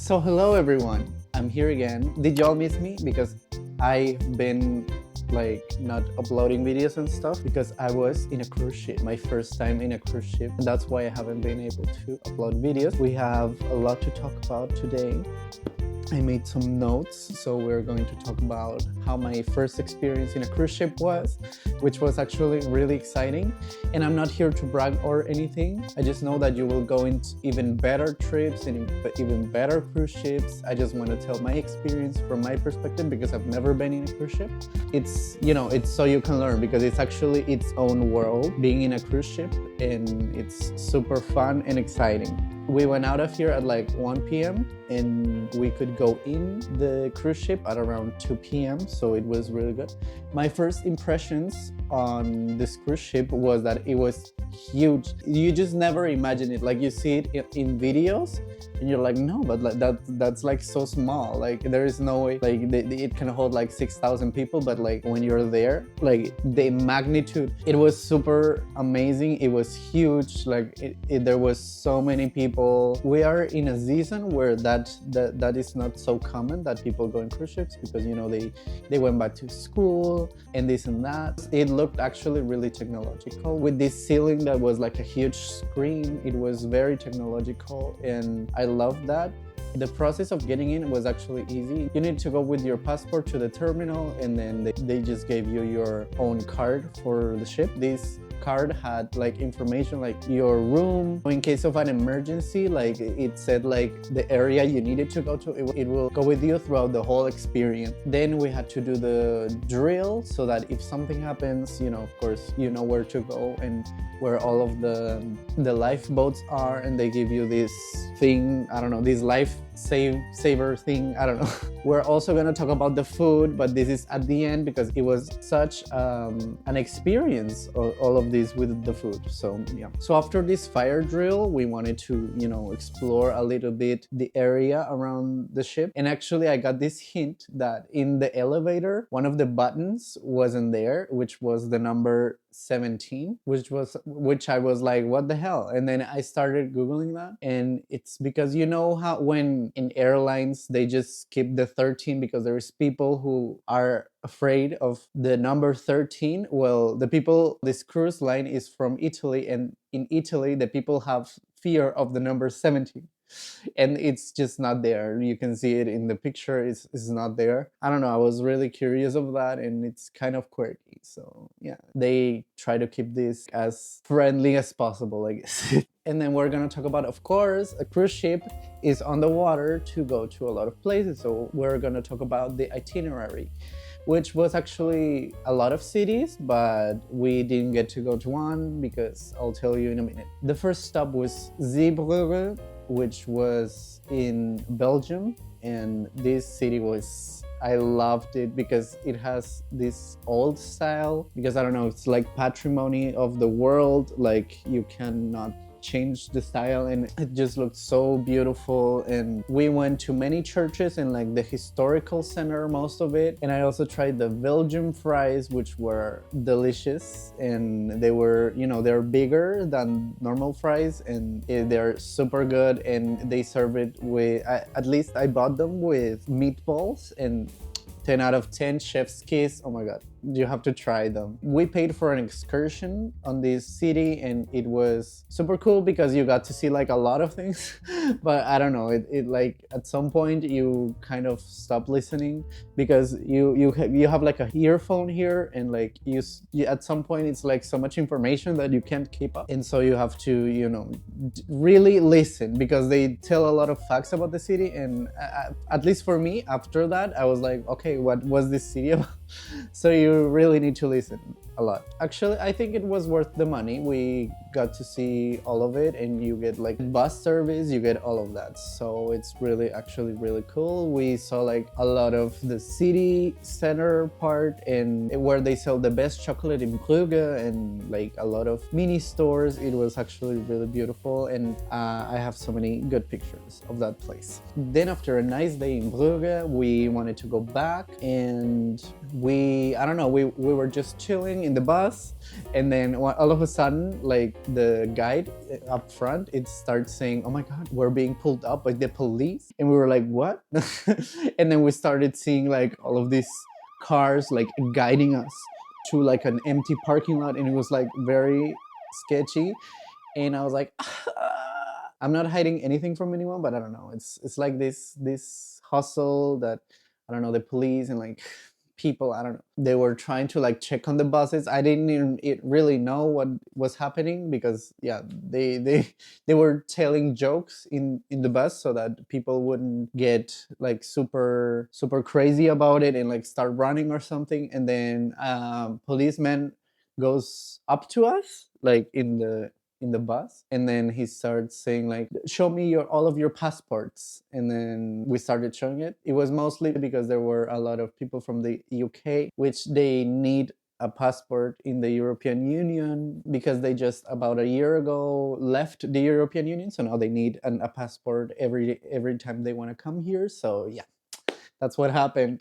So hello everyone, I'm here again. Did y'all miss me? Because I've been not uploading videos and stuff because I was in a cruise ship, my first time in a cruise ship. And that's why I haven't been able to upload videos. We have a lot to talk about today. I made some notes, so we're going to talk about how my first experience in a cruise ship was, which was actually really exciting. And I'm not here to brag or anything. I just know that you will go into even better trips and even better cruise ships. I just want to tell my experience from my perspective because I've never been in a cruise ship. It's so you can learn because it's actually its own world being in a cruise ship, and it's super fun and exciting. We went out of here at like 1 p.m. and we could go in the cruise ship at around 2 p.m. So it was really good. My first impressions on this cruise ship was that it was huge. You just never imagine it. Like you see it in videos and you're like, no, but that's like so small. Like there is no way like it can hold like 6,000 people, but like when you're there, like the magnitude, it was super amazing. It was huge. Like there was so many people. We are in a season where that is not so common that people go in cruise ships because they went back to school and this and that. It looked actually really technological with this ceiling that was like a huge screen. It was very technological and I loved that. The process of getting in was actually easy. You need to go with your passport to the terminal and then they just gave you your own card for the ship. This card had like information like your room. In case of an emergency, like it said like the area you needed to go to, it will go with you throughout the whole experience. Then we had to do the drill so that if something happens, of course you know where to go and where all of the lifeboats are, and they give you this thing, I don't know, this life saver thing, I don't know. We're also gonna talk about the food, but this is at the end because it was such an experience, all of this with the food. So yeah. So after this fire drill, we wanted to explore a little bit the area around the ship. And actually I got this hint that in the elevator, one of the buttons wasn't there, which was the number 17, which I was like, what the hell? And then I started Googling that, and it's because how when in airlines they just keep the 13 because there's people who are afraid of the number 13. Well, this cruise line is from Italy, and in Italy the people have fear of the number 17. And it's just not there. You can see it in the picture. It's not there. I don't know. I was really curious of that, and it's kind of quirky. So yeah, they try to keep this as friendly as possible, I guess. And then we're gonna talk about, of course, a cruise ship is on the water to go to a lot of places. So we're gonna talk about the itinerary, which was actually a lot of cities, but we didn't get to go to one because I'll tell you in a minute. The first stop was Zeebrugge, which was in Belgium, and this city I loved it because it has this old style, because I don't know, it's like patrimony of the world, like you cannot change the style, and it just looked so beautiful. And we went to many churches and like the historical center, most of it. And I also tried the Belgian fries, which were delicious, and they were they're bigger than normal fries, and they're super good. And they serve it with, at least I bought them with meatballs, and 10 out of 10, chef's kiss. Oh my god, you have to try them. We paid for an excursion on this city, and it was super cool because you got to see like a lot of things. But I don't know, it like at some point you kind of stop listening because you have like a earphone here, and like you at some point it's like so much information that you can't keep up, and so you have to really listen because they tell a lot of facts about the city. And at least for me, after that I was like, okay, what was this city about? So you really need to listen a lot. Actually, I think it was worth the money. We got to see all of it, and you get like bus service, you get all of that. So it's actually really cool. We saw like a lot of the city center part, and where they sell the best chocolate in Brugge, and like a lot of mini stores. It was actually really beautiful, and I have so many good pictures of that place. Then after a nice day in Brugge, we wanted to go back, and we were just chilling sitting in the bus, and then all of a sudden, like the guide up front, it starts saying, "Oh my God, we're being pulled up by the police," and we were like, "What?" And then we started seeing like all of these cars like guiding us to like an empty parking lot, and it was like very sketchy. And I was like, I'm not hiding anything from anyone, but I don't know. It's like this hustle that, I don't know, the police and like people, I don't know, they were trying to like check on the buses. I didn't even really know what was happening, because yeah, they were telling jokes in the bus so that people wouldn't get like super crazy about it and like start running or something. And then policeman goes up to us like in the bus, and then he starts saying like, "Show me all of your passports." And then we started showing it. It was mostly because there were a lot of people from the UK, which they need a passport in the European Union because they just about a year ago left the European Union, so now they need a passport every time they want to come here. So yeah, that's what happened.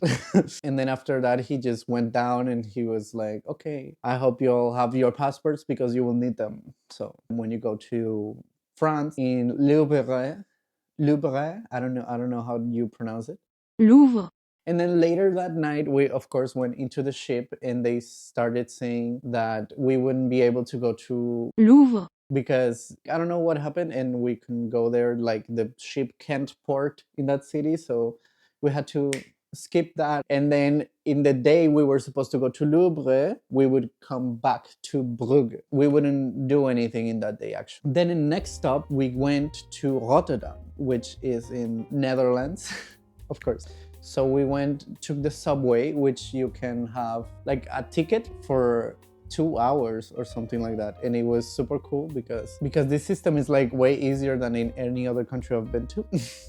And then after that, he just went down and he was like, "Okay, I hope you all have your passports because you will need them." So when you go to France, in Louvre, I don't know how you pronounce it. Louvre, And then later that night, we of course went into the ship, and they started saying that we wouldn't be able to go to Louvre, because I don't know what happened, and we couldn't go there. Like the ship can't port in that city, so we had to skip that. And then in the day we were supposed to go to Louvre, we would come back to Brugge. We wouldn't do anything in that day actually. Then in next stop we went to Rotterdam, which is in Netherlands, of course. So we took the subway, which you can have like a ticket for 2 hours or something like that, and it was super cool because this system is like way easier than in any other country I've been to.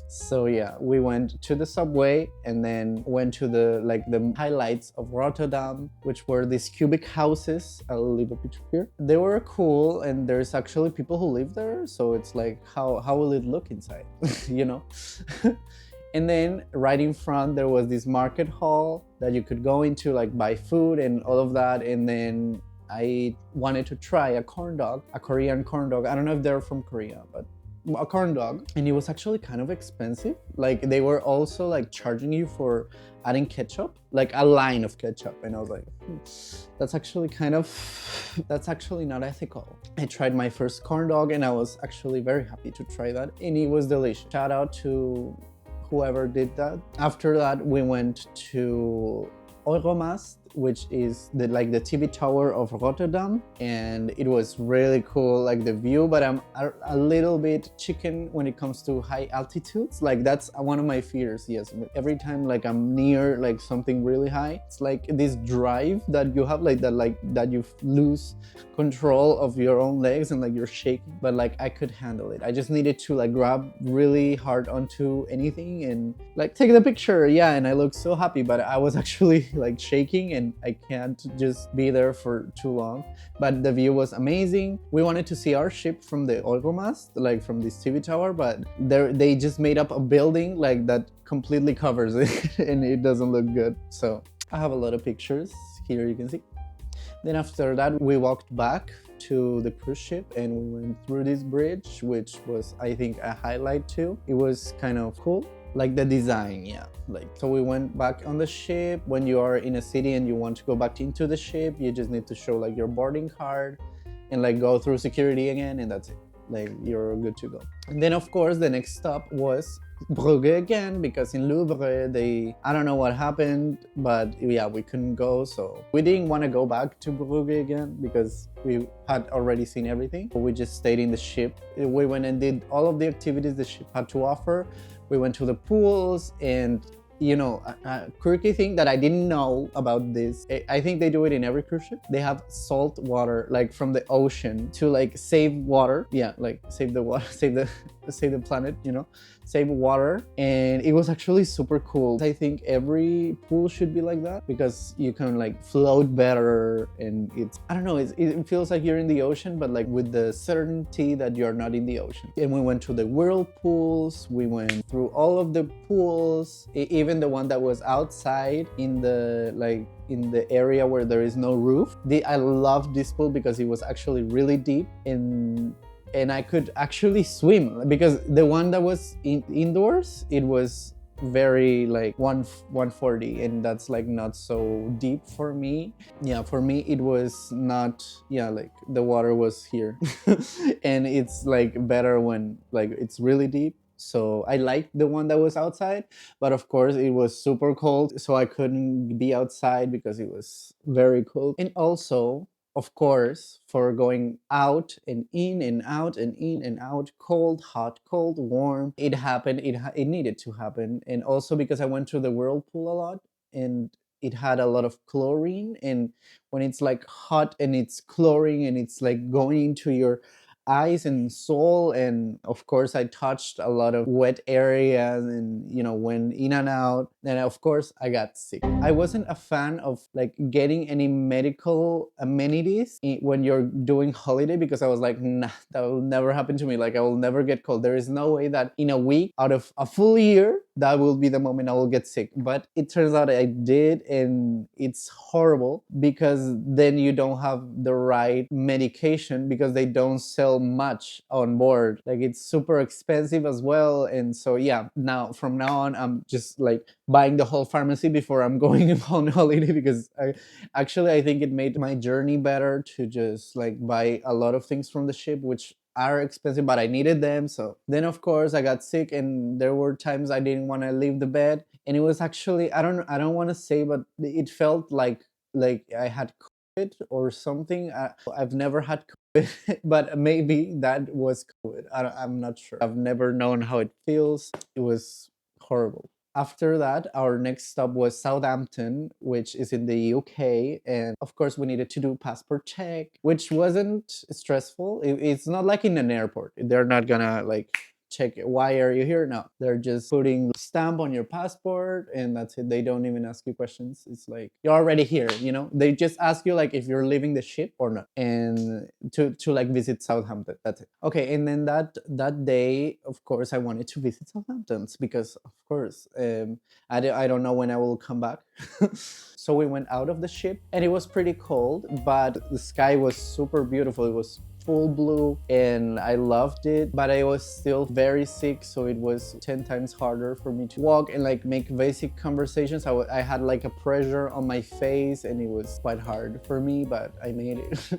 So yeah, we went to the subway and then went to the highlights of Rotterdam, which were these cubic houses. I'll leave a picture here. They were cool, and there's actually people who live there, so it's like how will it look inside? You know. And then right in front there was this market hall that you could go into, like buy food and all of that. And then I wanted to try a corn dog, a Korean corn dog. I don't know if they're from Korea, but a corn dog. And it was actually kind of expensive. Like they were also like charging you for adding ketchup, like a line of ketchup. And I was like, that's actually not ethical. I tried my first corn dog and I was actually very happy to try that. And it was delicious. Shout out to whoever did that. After that, we went to Euromast, which is the TV tower of Rotterdam, and it was really cool, like the view. But I'm a little bit chicken when it comes to high altitudes. Like that's one of my fears. Yes, every time like I'm near like something really high, it's like this drive that you have, like that you lose control of your own legs and like you're shaking. But like I could handle it. I just needed to like grab really hard onto anything and like take the picture. Yeah, and I looked so happy, but I was actually like shaking and I can't just be there for too long. But the view was amazing. We wanted to see our ship from the Euromast, like from this TV tower, but they just made up a building like that completely covers it and it doesn't look good. So I have a lot of pictures here, you can see. Then after that, we walked back to the cruise ship and we went through this bridge, which was, I think, a highlight too. It was kind of cool. Like the design, yeah. Like, so we went back on the ship. When you are in a city and you want to go back into the ship, you just need to show like your boarding card and like go through security again, and that's it. Like you're good to go. And then of course the next stop was Brugge again, because in Louvre I don't know what happened, but yeah, we couldn't go, so we didn't want to go back to Brugge again because we had already seen everything. We just stayed in the ship. We went and did all of the activities the ship had to offer. We went to the pools, and you know, a quirky thing that I didn't know about this, I think they do it in every cruise ship. They have salt water, like from the ocean, to like save water. Yeah, like save the water, save the planet, you know, save water. And it was actually super cool. I think every pool should be like that because you can like float better, and it's, I don't know, it feels like you're in the ocean, but like with the certainty that you're not in the ocean. And we went to the whirlpools, we went through all of the pools, even even the one that was outside in the area where there is no roof. I loved this pool because it was actually really deep, and I could actually swim, because the one that was indoors, it was very like 140, and that's like not so deep for me. Yeah, for me it was not, yeah, like the water was here and it's like better when like it's really deep. So I liked the one that was outside, but of course it was super cold, so I couldn't be outside because it was very cold. And also, of course, for going out and in and out and in and out, cold, hot, cold, warm, it happened. It needed to happen. And also because I went to the whirlpool a lot, and it had a lot of chlorine. And when it's like hot and it's chlorine and it's like going into your eyes and soul, and of course I touched a lot of wet areas and went in and out, and of course I got sick. I wasn't a fan of like getting any medical amenities when you're doing holiday, because I was like, nah, that will never happen to me. Like I will never get cold. There is no way that in a week out of a full year that will be the moment I will get sick. But it turns out I did, and it's horrible because then you don't have the right medication, because they don't sell much on board. Like it's super expensive as well. And so yeah, from now on I'm just like buying the whole pharmacy before I'm going on holiday, because I think it made my journey better to just like buy a lot of things from the ship, which are expensive, but I needed them. So then of course I got sick, and there were times I didn't want to leave the bed, and it was actually, I don't want to say, but it felt like I had COVID or something. I've never had COVID, but maybe that was COVID. I'm not sure. I've never known how it feels. It was horrible. After that, our next stop was Southampton, which is in the UK. And of course, we needed to do passport check, which wasn't stressful. It's not like in an airport. They're not gonna like check why are you here. No, they're just putting stamp on your passport, and that's it. They don't even ask you questions. It's like you're already here, they just ask you like if you're leaving the ship or not, and to like visit Southampton. That's it. Okay. And then that day, of course, I wanted to visit Southampton, because of course I don't know when I will come back. So we went out of the ship, and it was pretty cold, but the sky was super beautiful. It was full blue, and I loved it, but I was still very sick, so it was 10 times harder for me to walk and like make basic conversations. I had like a pressure on my face, and it was quite hard for me, but I made it.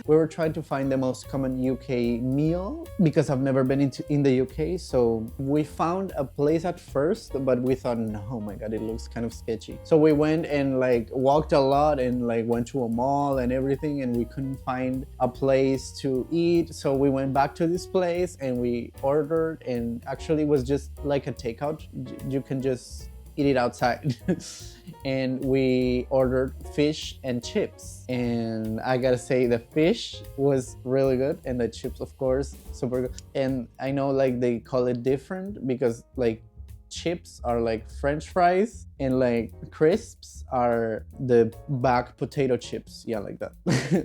We were trying to find the most common UK meal, because I've never been in the UK. So we found a place at first, but we thought, no, oh my god, it looks kind of sketchy. So we went and like walked a lot and like went to a mall and everything, and we couldn't find a place to eat. So we went back to this place and we ordered, and actually it was just like a takeout. You can just eat it outside. And we ordered fish and chips, and I gotta say the fish was really good, and the chips, of course, super good. And I know like they call it different, because like chips are like French fries, and like crisps are the baked potato chips. Yeah, like that.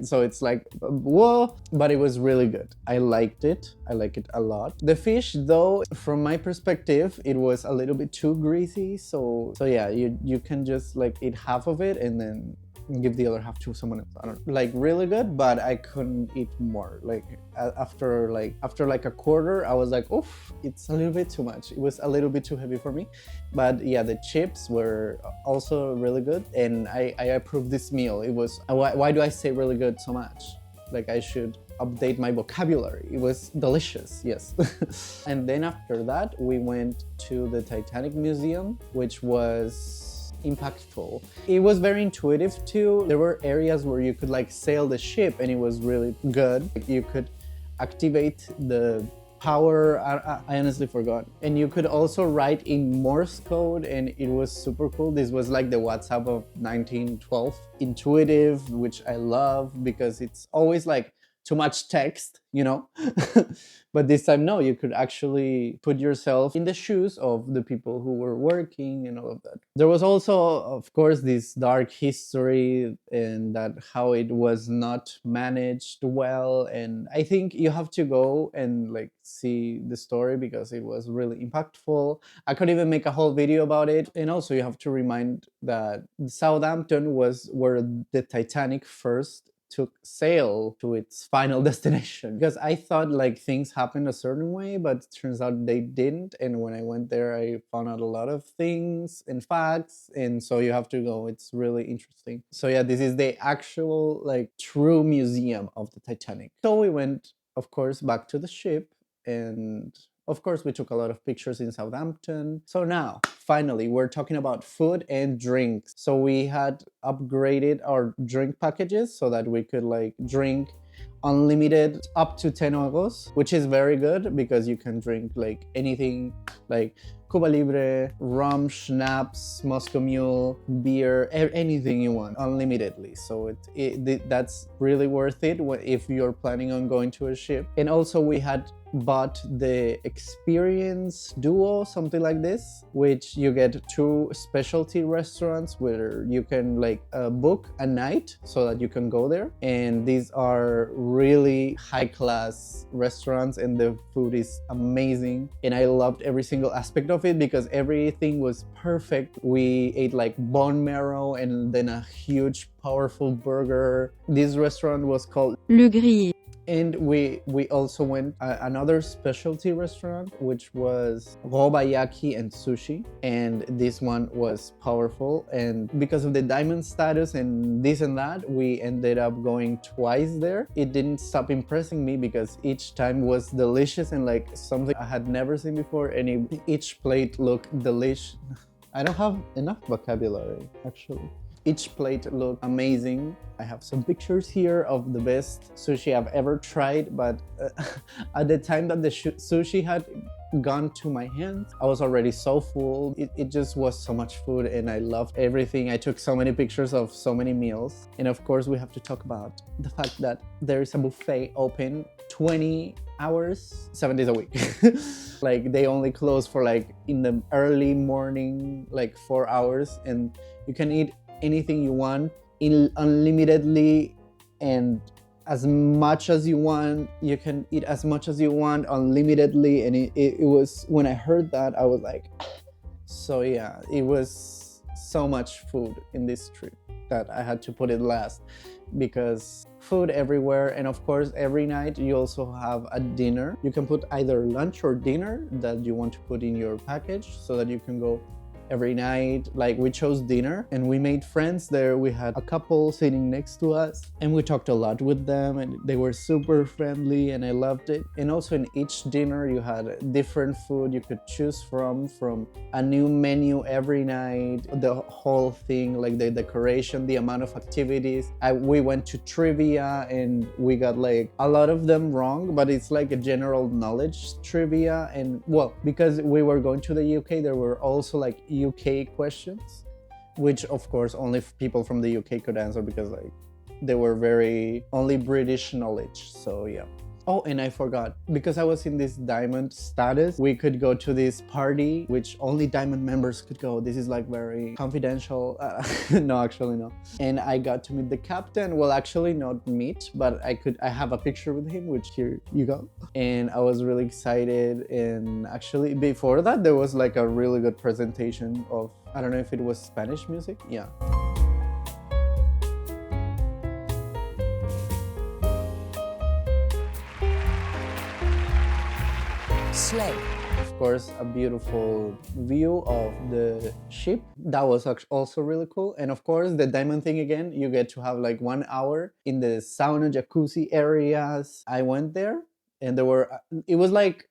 So it's like, whoa, but it was really good. I liked it. I like it a lot. The fish, though, from my perspective, it was a little bit too greasy. So yeah, you can just like eat half of it and then give the other half to someone else. I don't know. Like really good, but I couldn't eat more. Like after like a quarter, I was like, oof, it's a little bit too much. It was a little bit too heavy for me. But yeah, the chips were also really good, and I approved this meal. It was, why do I say really good so much? Like I should update my vocabulary. It was delicious, yes. And then after that, we went to the Titanic Museum, which was impactful. It was very intuitive too. There were areas where you could like sail the ship, and it was really good. You could activate the power. I honestly forgot. And you could also write in Morse code, and it was super cool. This was like the WhatsApp of 1912. Intuitive, which I love, because it's always like too much text, you know. But this time, no, you could actually put yourself in the shoes of the people who were working and all of that. There was also, of course, this dark history and that how it was not managed well. And I think you have to go and like see the story because it was really impactful. I could even make a whole video about it. And also you have to remind that Southampton was where the Titanic first took sail to its final destination, because I thought like things happened a certain way, but it turns out they didn't. And when I went there, I found out a lot of things and facts, and so you have to go. It's really interesting. So yeah, this is the actual like true museum of the Titanic. So we went, of course, back to the ship, and of course, we took a lot of pictures in Southampton. So now, finally, we're talking about food and drinks. So we had upgraded our drink packages so that we could like drink unlimited up to 10 euros, which is very good because you can drink like anything like Cuba Libre, rum, schnapps, Moscow Mule, beer, anything you want, unlimitedly. So that's really worth it if you're planning on going to a ship. And also we had bought the Experience Duo, something like this, which you get 2 specialty restaurants where you can like book a night so that you can go there. And these are really high-class restaurants and the food is amazing. And I loved every single aspect of it because everything was perfect. We ate like bone marrow and then a huge, powerful burger. This restaurant was called Le Grill. And we also went another specialty restaurant, which was robayaki and sushi. And this one was powerful. And because of the diamond status and this and that, we ended up going twice there. It didn't stop impressing me because each time was delicious and like something I had never seen before. And each plate looked delicious. I don't have enough vocabulary, actually. Each plate looked amazing. I have some pictures here of the best sushi I've ever tried, but at the time that the sushi had gone to my hands, I was already so full. It just was so much food and I loved everything. I took so many pictures of so many meals. And of course, we have to talk about the fact that there is a buffet open 20 hours, 7 days a week. Like they only close for like in the early morning, like 4 hours, and you can eat anything you want unlimitedly and as much as you want. You can eat as much as you want unlimitedly. And it was, when I heard that, I was like, so yeah, it was so much food in this trip that I had to put it last, because food everywhere. And of course, every night you also have a dinner. You can put either lunch or dinner that you want to put in your package so that you can go every night. Like we chose dinner and we made friends there. We had a couple sitting next to us and we talked a lot with them and they were super friendly and I loved it. And also in each dinner you had different food you could choose from a new menu every night. The whole thing, like the decoration, the amount of activities. We went to trivia and we got like a lot of them wrong, but it's like a general knowledge trivia. And well, because we were going to the UK, there were also like UK questions, which of course only people from the UK could answer because like they were very only British knowledge. So yeah. Oh, and I forgot, because I was in this diamond status, we could go to this party which only diamond members could go. This is like very confidential. No, actually no. And I got to meet the captain. Well, actually not meet, but I have a picture with him, which here you go. And I was really excited. And actually before that there was like a really good presentation of, I don't know if it was Spanish music. Yeah. Slay. Of course, a beautiful view of the ship. That was also really cool. And of course, the diamond thing again, you get to have like 1 hour in the sauna jacuzzi areas. I went there and it was like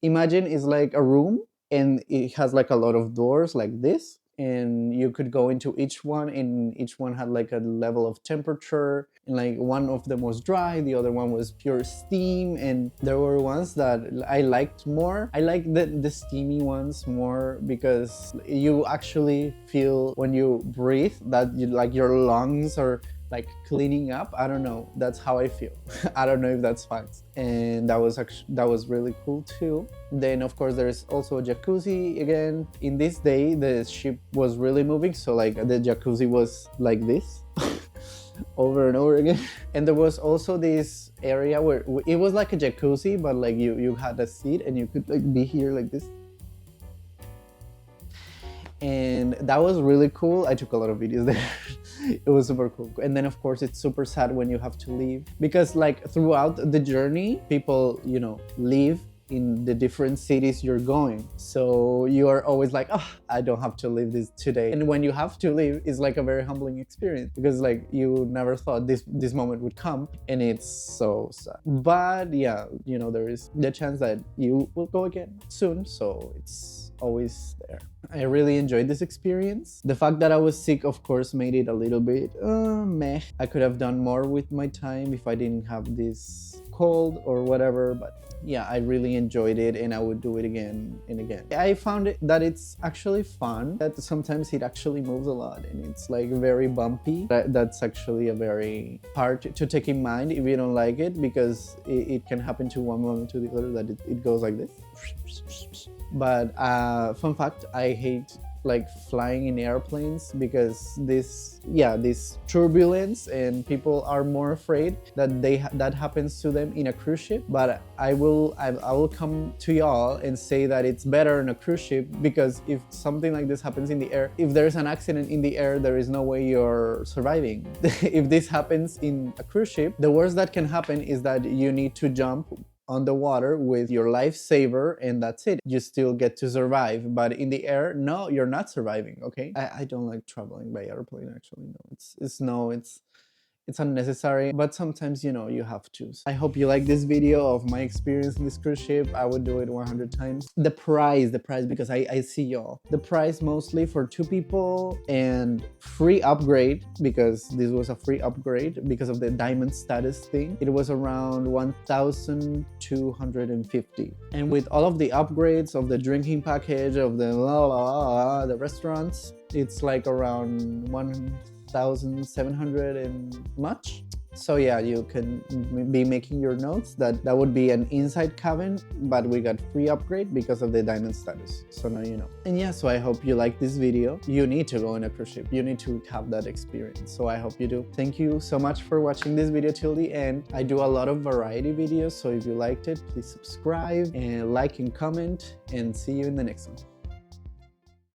imagine it's like a room and it has like a lot of doors like this. And you could go into each one and each one had like a level of temperature, and like one of them was dry, the other one was pure steam. And there were ones that I liked more. I like the steamy ones more because you actually feel when you breathe that like your lungs are like cleaning up. I don't know, that's how I feel. I don't know if that's facts. And that was really cool too. Then of course there's also a jacuzzi again. In this day the ship was really moving, so like the jacuzzi was like this over and over again. And there was also this area where it was like a jacuzzi, but like you had a seat and you could like be here like this. And that was really cool. I took a lot of videos there. It was super cool. And then of course it's super sad when you have to leave, because like throughout the journey people, you know, leave in the different cities you're going, so you are always like, oh, I don't have to leave this today. And when you have to leave, it's like a very humbling experience, because like you never thought this moment would come, and it's so sad. But yeah, you know, there is the chance that you will go again soon, so it's always there. I really enjoyed this experience. The fact that I was sick, of course, made it a little bit meh. I could have done more with my time if I didn't have this cold or whatever, but yeah, I really enjoyed it and I would do it again and again. I found that it's actually fun, that sometimes it actually moves a lot and it's like very bumpy. That's actually a very hard to take in mind if you don't like it, because it can happen to one moment to the other that it goes like this. But fun fact, I hate like flying in airplanes, because this turbulence, and people are more afraid that that happens to them in a cruise ship. But I will come to y'all and say that it's better in a cruise ship, because if something like this happens in the air, if there's an accident in the air, there is no way you're surviving. If this happens in a cruise ship, the worst that can happen is that you need to jump on the water with your lifesaver, and that's it. You still get to survive. But in the air, no, you're not surviving, okay? I don't like traveling by airplane, actually. No, it's unnecessary, but sometimes, you know, you have to. I hope you like this video of my experience in this cruise ship. I would do it 100 times. The price, because I see y'all. The price mostly for 2 people and free upgrade, because this was a free upgrade because of the diamond status thing. It was around 1,250. And with all of the upgrades of the drinking package, of the the restaurants, it's like around 1,700 and much. So yeah, you can be making your notes that would be an inside cabin, but we got free upgrade because of the diamond status. So now you know. And yeah, so I hope you like this video. You need to go on a cruise ship. You need to have that experience. So I hope you do. Thank you so much for watching this video till the end. I do a lot of variety videos, so if you liked it, please subscribe and like and comment, and see you in the next one.